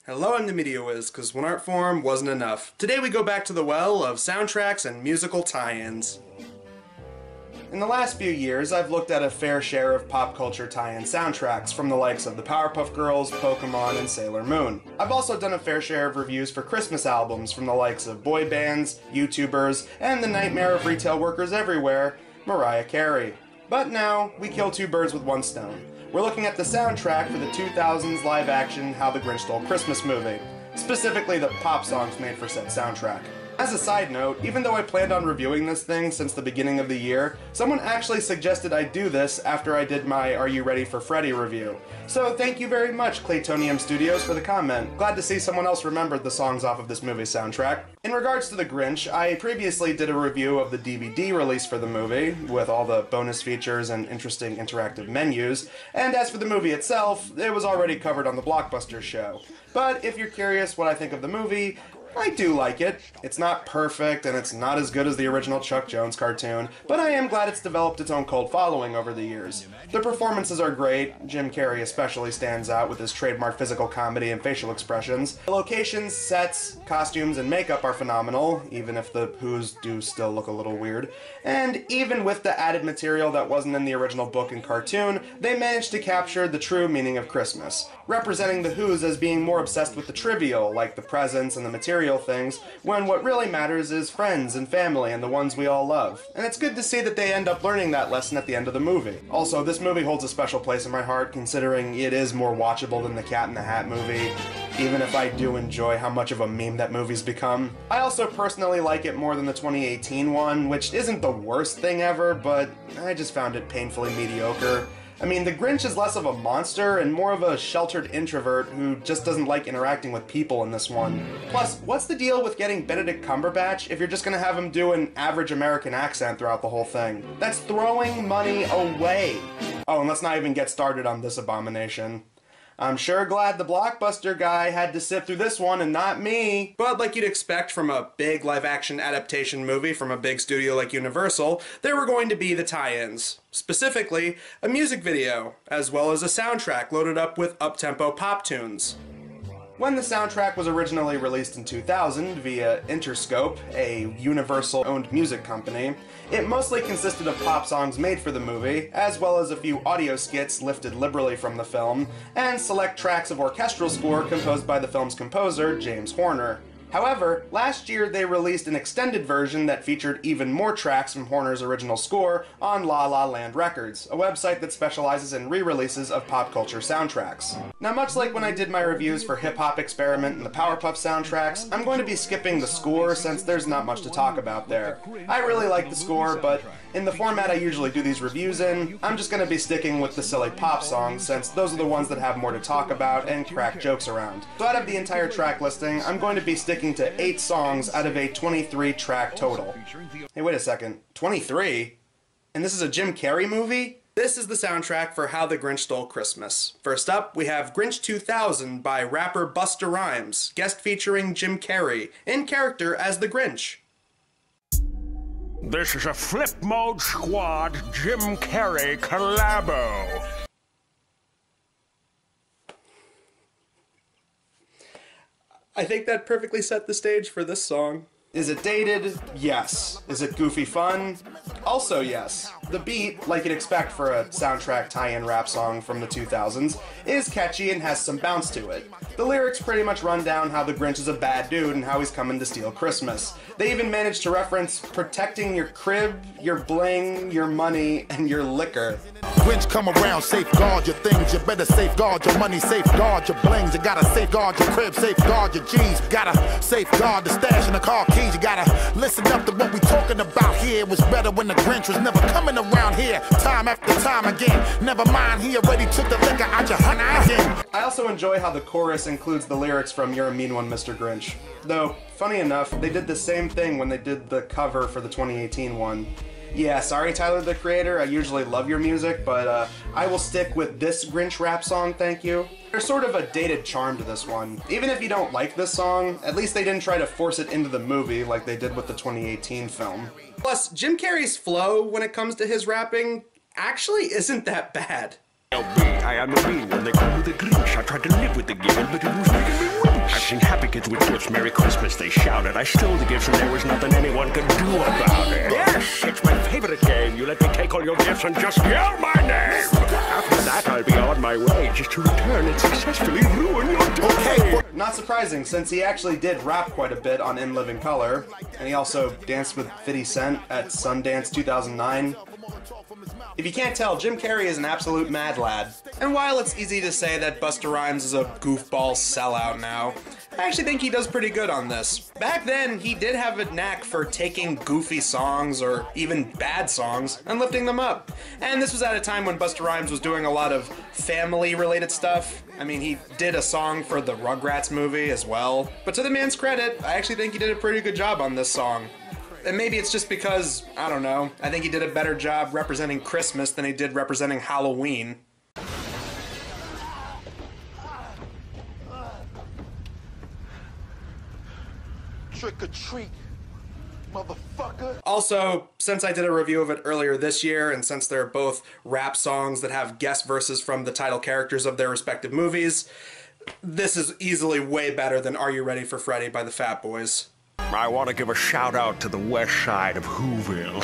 Hello, I'm the Media Wiz, because one art form wasn't enough. Today we go back to the well of soundtracks and musical tie-ins. In the last few years, I've looked at a fair share of pop culture tie-in soundtracks from the likes of the Powerpuff Girls, Pokemon, and Sailor Moon. I've also done a fair share of reviews for Christmas albums from the likes of boy bands, YouTubers, and the nightmare of retail workers everywhere, Mariah Carey. But now, we kill two birds with one stone. We're looking at the soundtrack for the 2000s live-action How the Grinch Stole Christmas movie, specifically the pop songs made for said soundtrack. As a side note, even though I planned on reviewing this thing since the beginning of the year, someone actually suggested I do this after I did my Are You Ready for Freddy review. So thank you very much, Claytonium Studios, for the comment. Glad to see someone else remembered the songs off of this movie's soundtrack. In regards to The Grinch, I previously did a review of the DVD release for the movie, with all the bonus features and interesting interactive menus, and as for the movie itself, it was already covered on the Blockbuster show. But if you're curious what I think of the movie, I do like it. It's not perfect, and it's not as good as the original Chuck Jones cartoon, but I am glad it's developed its own cult following over the years. The performances are great. Jim Carrey especially stands out with his trademark physical comedy and facial expressions. The locations, sets, costumes, and makeup are phenomenal, even if the Who's do still look a little weird. And even with the added material that wasn't in the original book and cartoon, they managed to capture the true meaning of Christmas, representing the Who's as being more obsessed with the trivial, like the presents and the material things, when what really matters is friends and family and the ones we all love. And it's good to see that they end up learning that lesson at the end of the movie. Also, this movie holds a special place in my heart, considering it is more watchable than the Cat in the Hat movie, even if I do enjoy how much of a meme that movie's become. I also personally like it more than the 2018 one, which isn't the worst thing ever, but I just found it painfully mediocre. I mean, the Grinch is less of a monster and more of a sheltered introvert who just doesn't like interacting with people in this one. Plus, what's the deal with getting Benedict Cumberbatch if you're just gonna have him do an average American accent throughout the whole thing? That's throwing money away. Oh, and let's not even get started on this abomination. I'm sure glad the Blockbuster guy had to sit through this one and not me. But like you'd expect from a big live-action adaptation movie from a big studio like Universal, there were going to be the tie-ins. Specifically, a music video, as well as a soundtrack loaded up with up-tempo pop tunes. When the soundtrack was originally released in 2000 via Interscope, a Universal-owned music company, it mostly consisted of pop songs made for the movie, as well as a few audio skits lifted liberally from the film, and select tracks of orchestral score composed by the film's composer, James Horner. However, last year they released an extended version that featured even more tracks from Horner's original score on La La Land Records, a website that specializes in re-releases of pop culture soundtracks. Now, much like when I did my reviews for Hip Hop Experiment and the Powerpuff soundtracks, I'm going to be skipping the score since there's not much to talk about there. I really like the score, but in the format I usually do these reviews in, I'm just going to be sticking with the silly pop songs since those are the ones that have more to talk about and crack jokes around. So out of the entire track listing, I'm going to be sticking to 8 songs out of a 23 track total. Hey, wait a second. 23? And this is a Jim Carrey movie? This is the soundtrack for How the Grinch Stole Christmas. First up, we have Grinch 2000 by rapper Busta Rhymes, guest featuring Jim Carrey, in character as the Grinch. This is a Flip Mode Squad Jim Carrey collabo. I think that perfectly set the stage for this song. Is it dated? Yes. Is it goofy fun? Also yes. The beat, like you'd expect for a soundtrack tie-in rap song from the 2000s, is catchy and has some bounce to it. The lyrics pretty much run down how the Grinch is a bad dude and how he's coming to steal Christmas. They even managed to reference protecting your crib, your bling, your money, and your liquor. Grinch come around, safeguard your things. You better safeguard your money, safeguard your blings. You gotta safeguard your crib, safeguard your G's. Gotta safeguard the stash and the car keys. You gotta listen up to what we talking about here. It was better when the Grinch was never coming around here. Time after time again. Never mind, he already took the liquor out your honey again. I also enjoy how the chorus includes the lyrics from You're a Mean One, Mr. Grinch. Though, funny enough, they did the same thing when they did the cover for the 2018 one. Yeah, sorry Tyler the Creator, I usually love your music, but I will stick with this Grinch rap song, thank you. There's sort of a dated charm to this one. Even if you don't like this song, at least they didn't try to force it into the movie like they did with the 2018 film. Plus, Jim Carrey's flow when it comes to his rapping actually isn't that bad. I am a mean one. They call me the Grinch. I tried to live with the given, but it was making me weak. kids with gifts. Merry Christmas, they shouted. I stole the gifts and there was nothing anyone could do about it. Yes, it's my favorite game. You let me take all your gifts and just yell my name. After that, I'll be on my way just to return and successfully ruin your day. Not surprising, since he actually did rap quite a bit on In Living Color, and he also danced with 50 Cent at Sundance 2009. If you can't tell, Jim Carrey is an absolute mad lad. And while it's easy to say that Busta Rhymes is a goofball sellout now, I actually think he does pretty good on this. Back then, he did have a knack for taking goofy songs, or even bad songs, and lifting them up. And this was at a time when Busta Rhymes was doing a lot of family-related stuff. I mean, he did a song for the Rugrats movie as well. But to the man's credit, I actually think he did a pretty good job on this song. And maybe it's just because, I don't know, I think he did a better job representing Christmas than he did representing Halloween. Trick or treat, motherfucker. Also, since I did a review of it earlier this year, and since they're both rap songs that have guest verses from the title characters of their respective movies, this is easily way better than Are You Ready for Freddy by the Fat Boys. I want to give a shout out to the west side of Whoville.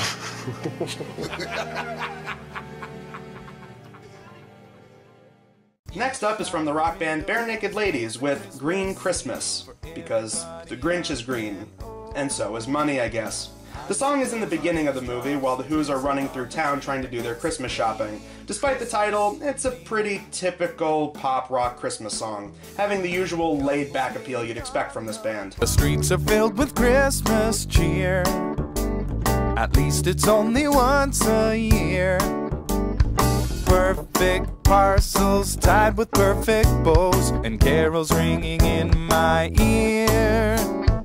Next up is from the rock band Barenaked Ladies with Green Christmas, because the Grinch is green, and so is money, I guess. The song is in the beginning of the movie while the Who's are running through town trying to do their Christmas shopping. Despite the title, it's a pretty typical pop rock Christmas song, having the usual laid-back appeal you'd expect from this band. The streets are filled with Christmas cheer. At least it's only once a year. Perfect parcels tied with perfect bows, and carols ringing in my ear.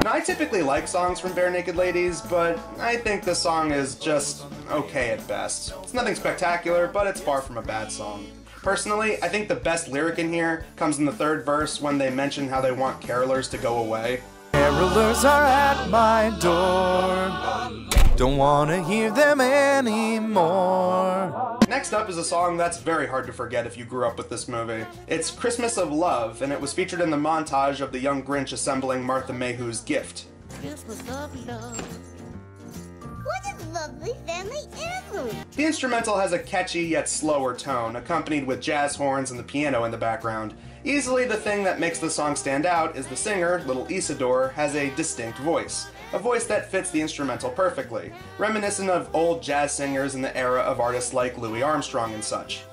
Now, I typically like songs from Barenaked Ladies, but I think this song is just okay at best. It's nothing spectacular, but it's far from a bad song. Personally, I think the best lyric in here comes in the third verse when they mention how they want carolers to go away. Carolers are at my door, don't wanna hear them anymore. Next up is a song that's very hard to forget if you grew up with this movie. It's Christmas of Love, and it was featured in the montage of the young Grinch assembling Martha Mayhew's gift. Christmas of love. What a lovely family heirloom. The instrumental has a catchy yet slower tone, accompanied with jazz horns and the piano in the background. Easily the thing that makes the song stand out is the singer, Little Isidore, has a distinct voice. A voice that fits the instrumental perfectly, reminiscent of old jazz singers in the era of artists like Louis Armstrong and such.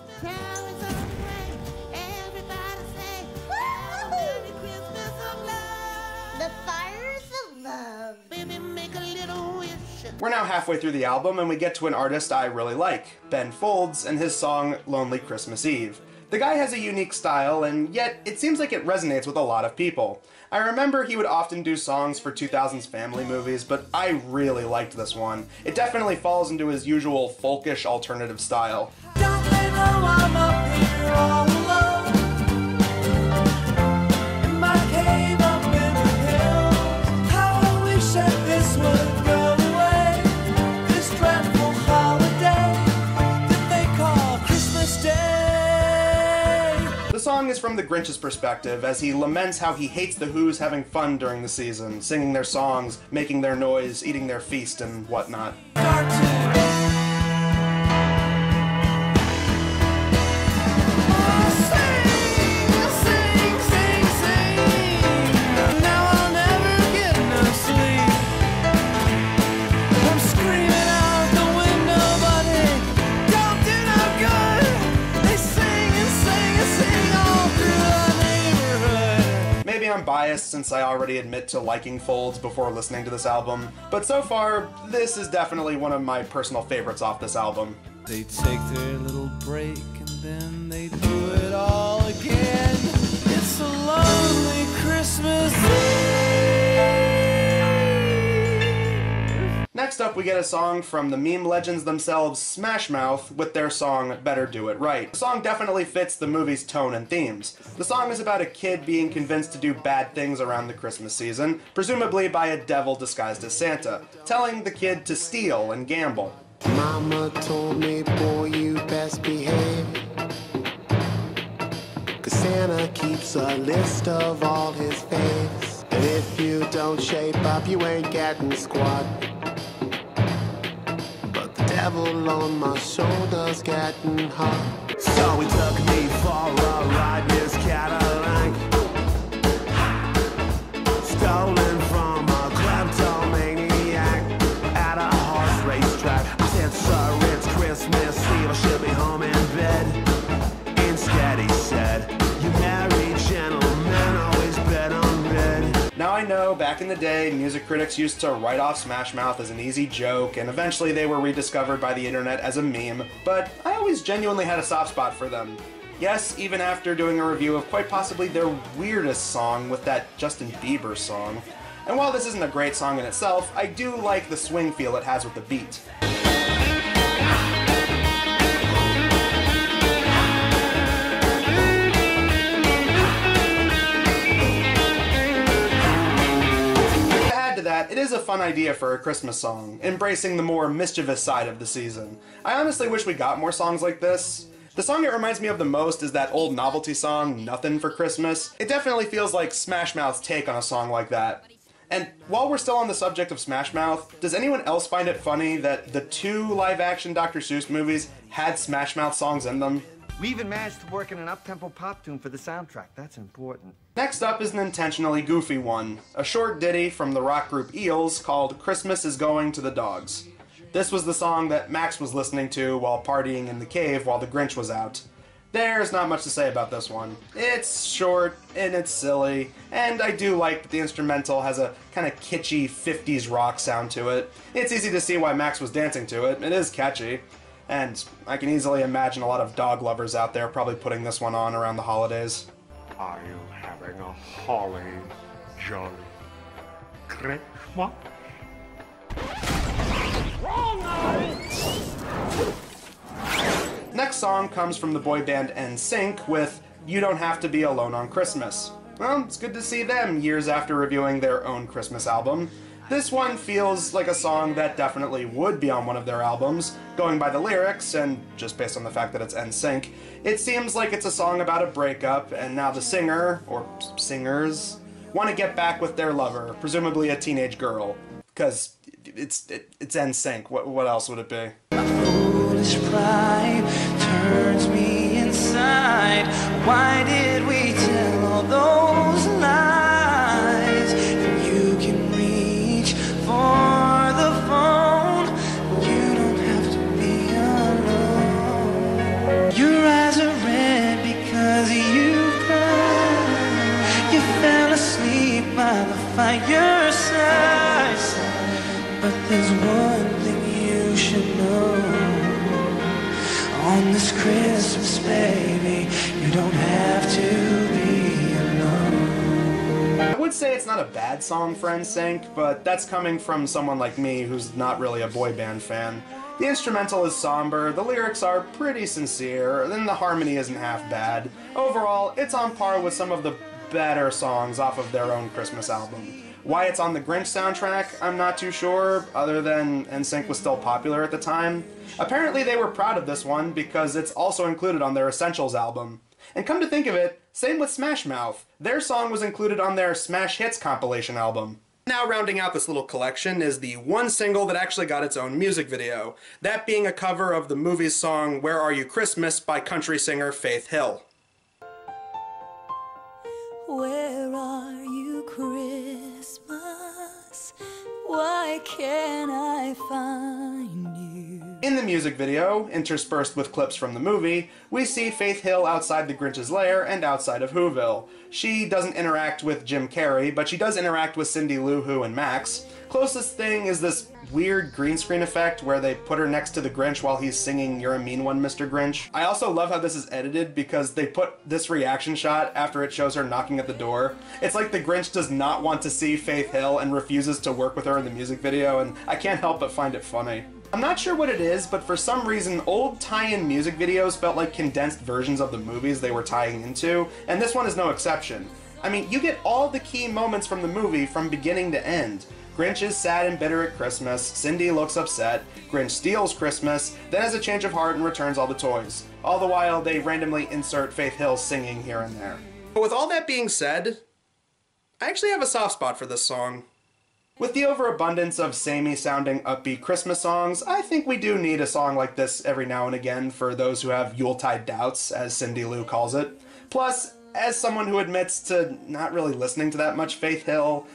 We're now halfway through the album and we get to an artist I really like, Ben Folds, and his song Lonely Christmas Eve. The guy has a unique style, and yet it seems like it resonates with a lot of people. I remember he would often do songs for 2000s family movies, but I really liked this one. It definitely falls into his usual folkish alternative style. Don't they know I'm up here all alone? In my cave up in the hills. How I wish that this would go away. This dreadful holiday that they call Christmas Day. The song is from the Grinch's perspective, as he laments how he hates the Who's having fun during the season, singing their songs, making their noise, eating their feast, and whatnot. I'm biased since I already admit to liking Folds before listening to this album, but so far, this is definitely one of my personal favorites off this album. They take their little break and then they do it all again. It's a lonely Christmas Eve. Next up, we get a song from the meme legends themselves, Smash Mouth, with their song Better Do It Right. The song definitely fits the movie's tone and themes. The song is about a kid being convinced to do bad things around the Christmas season, presumably by a devil disguised as Santa, telling the kid to steal and gamble. Mama told me, boy, you best behave, 'cause Santa keeps a list of all his faves, and If you don't shape up, you ain't getting squat. But the devil on my shoulder's getting hot. So he took me for a ride in his Cadillac, stolen from a kleptomaniac at a horse racetrack. I said, sir, it's Christmas Eve, I should be home in bed. Instead he said, you married gentlemen always bet on red. Now I know, back in the day, music critics used to write off Smash Mouth as an easy joke, and eventually they were rediscovered by the internet as a meme, but I always genuinely had a soft spot for them. Yes, even after doing a review of quite possibly their weirdest song with that Justin Bieber song. And while this isn't a great song in itself, I do like the swing feel it has with the beat. It is a fun idea for a Christmas song, embracing the more mischievous side of the season. I honestly wish we got more songs like this. The song it reminds me of the most is that old novelty song, Nothin' for Christmas. It definitely feels like Smash Mouth's take on a song like that. And while we're still on the subject of Smash Mouth, does anyone else find it funny that the 2 live-action Dr. Seuss movies had Smash Mouth songs in them? We even managed to work in an up-tempo pop tune for the soundtrack. That's important. Next up is an intentionally goofy one, a short ditty from the rock group Eels called Christmas is Going to the Dogs. This was the song that Max was listening to while partying in the cave while the Grinch was out. There's not much to say about this one. It's short, and it's silly, and I do like that the instrumental has a kind of kitschy 50s rock sound to it. It's easy to see why Max was dancing to it. It is catchy. And I can easily imagine a lot of dog lovers out there probably putting this one on around the holidays. Are you having a holly jolly Christmas? Next song comes from the boy band NSYNC with You Don't Have to Be Alone on Christmas. Well, it's good to see them years after reviewing their own Christmas album. This one feels like a song that definitely would be on one of their albums. Going by the lyrics, and just based on the fact that it's NSYNC, it seems like it's a song about a breakup, and now the singer, or singers, want to get back with their lover, presumably a teenage girl. Because it's NSYNC, what else would it be? Foolish pride turns me inside. Why did we tell all those lies? You can reach for the phone. You don't have to be alone. Your eyes are red because you cried. You fell asleep by the fireside. But there's one thing you should know. On this Christmas, baby, you don't have to be alone. I would say it's not a bad song for NSYNC, but that's coming from someone like me who's not really a boy band fan. The instrumental is somber, the lyrics are pretty sincere, and the harmony isn't half bad. Overall, it's on par with some of the better songs off of their own Christmas album. Why it's on the Grinch soundtrack, I'm not too sure, other than NSYNC was still popular at the time. Apparently they were proud of this one because it's also included on their Essentials album. And come to think of it, same with Smash Mouth. Their song was included on their Smash Hits compilation album. Now rounding out this little collection is the one single that actually got its own music video, that being a cover of the movie's song Where Are You Christmas by country singer Faith Hill. Where are you, Christmas? Why can't I find you? In the music video, interspersed with clips from the movie, we see Faith Hill outside the Grinch's lair and outside of Whoville. She doesn't interact with Jim Carrey, but she does interact with Cindy Lou Who and Max. Closest thing is this weird green screen effect where they put her next to the Grinch while he's singing You're a Mean One, Mr. Grinch. I also love how this is edited because they put this reaction shot after it shows her knocking at the door. It's like the Grinch does not want to see Faith Hill and refuses to work with her in the music video, and I can't help but find it funny. I'm not sure what it is, but for some reason, old tie-in music videos felt like condensed versions of the movies they were tying into, and this one is no exception. I mean, you get all the key moments from the movie from beginning to end. Grinch is sad and bitter at Christmas, Cindy looks upset, Grinch steals Christmas, then has a change of heart and returns all the toys. All the while, they randomly insert Faith Hill singing here and there. But with all that being said, I actually have a soft spot for this song. With the overabundance of samey-sounding upbeat Christmas songs, I think we do need a song like this every now and again for those who have Yuletide doubts, as Cindy Lou calls it. Plus, as someone who admits to not really listening to that much Faith Hill,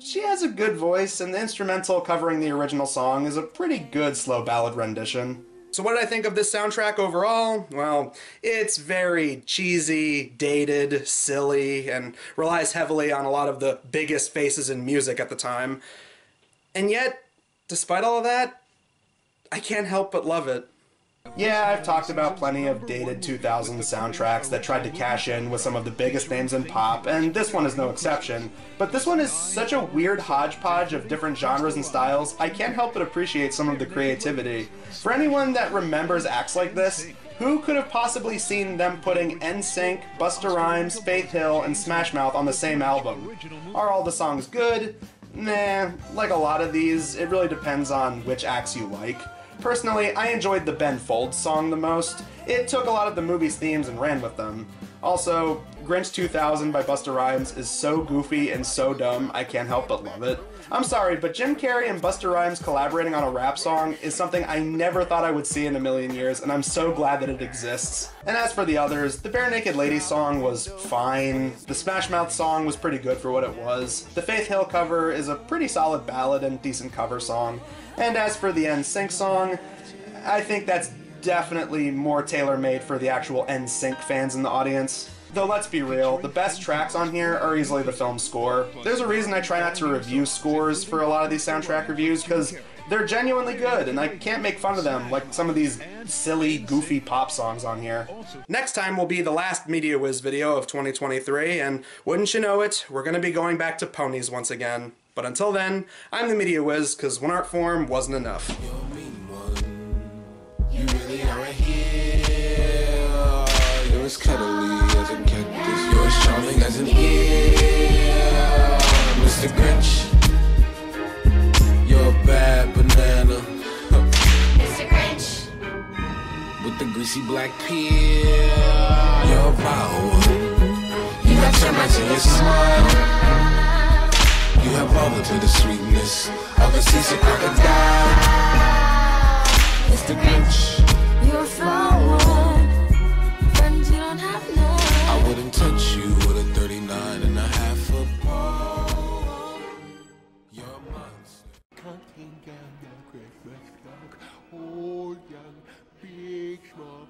she has a good voice, and the instrumental covering the original song is a pretty good slow ballad rendition. So what did I think of this soundtrack overall? Well, it's very cheesy, dated, silly, and relies heavily on a lot of the biggest faces in music at the time. And yet, despite all of that, I can't help but love it. Yeah, I've talked about plenty of dated 2000s soundtracks that tried to cash in with some of the biggest names in pop, and this one is no exception. But this one is such a weird hodgepodge of different genres and styles, I can't help but appreciate some of the creativity. For anyone that remembers acts like this, who could have possibly seen them putting NSYNC, Busta Rhymes, Faith Hill, and Smash Mouth on the same album? Are all the songs good? Nah, like a lot of these, it really depends on which acts you like. Personally, I enjoyed the Ben Folds song the most. It took a lot of the movie's themes and ran with them. Also, Grinch 2000 by Busta Rhymes is so goofy and so dumb, I can't help but love it. I'm sorry, but Jim Carrey and Busta Rhymes collaborating on a rap song is something I never thought I would see in a million years, and I'm so glad that it exists. And as for the others, the Barenaked Ladies song was fine. The Smash Mouth song was pretty good for what it was. The Faith Hill cover is a pretty solid ballad and decent cover song. And as for the NSYNC song, I think that's definitely more tailor-made for the actual NSYNC fans in the audience. Though let's be real, the best tracks on here are easily the film score. There's a reason I try not to review scores for a lot of these soundtrack reviews, because they're genuinely good, and I can't make fun of them like some of these silly, goofy pop songs on here. Next time will be the last Media Wiz video of 2023, and wouldn't you know it, we're going to be going back to ponies once again. But until then, I'm the Media Wiz, because one art form wasn't enough. You really are here. You're as cuddly as a cactus. You're as charming as an ear. Mr. Grinch, you're a bad banana. Mr. Grinch. With the greasy black peel. You're a wild one. You got termites in your smile. You have all the bitter sweetness of a seasick crocodile. Mr. Grinch, you're a flower. Friends you don't have none. I wouldn't touch you with a 39 and a half foot pole. You're a monster. Cutting down the Christmas clock. Old, young, big, small.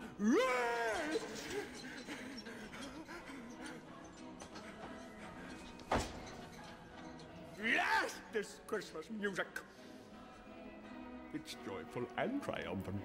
Yes, this Christmas music. It's joyful and triumphant.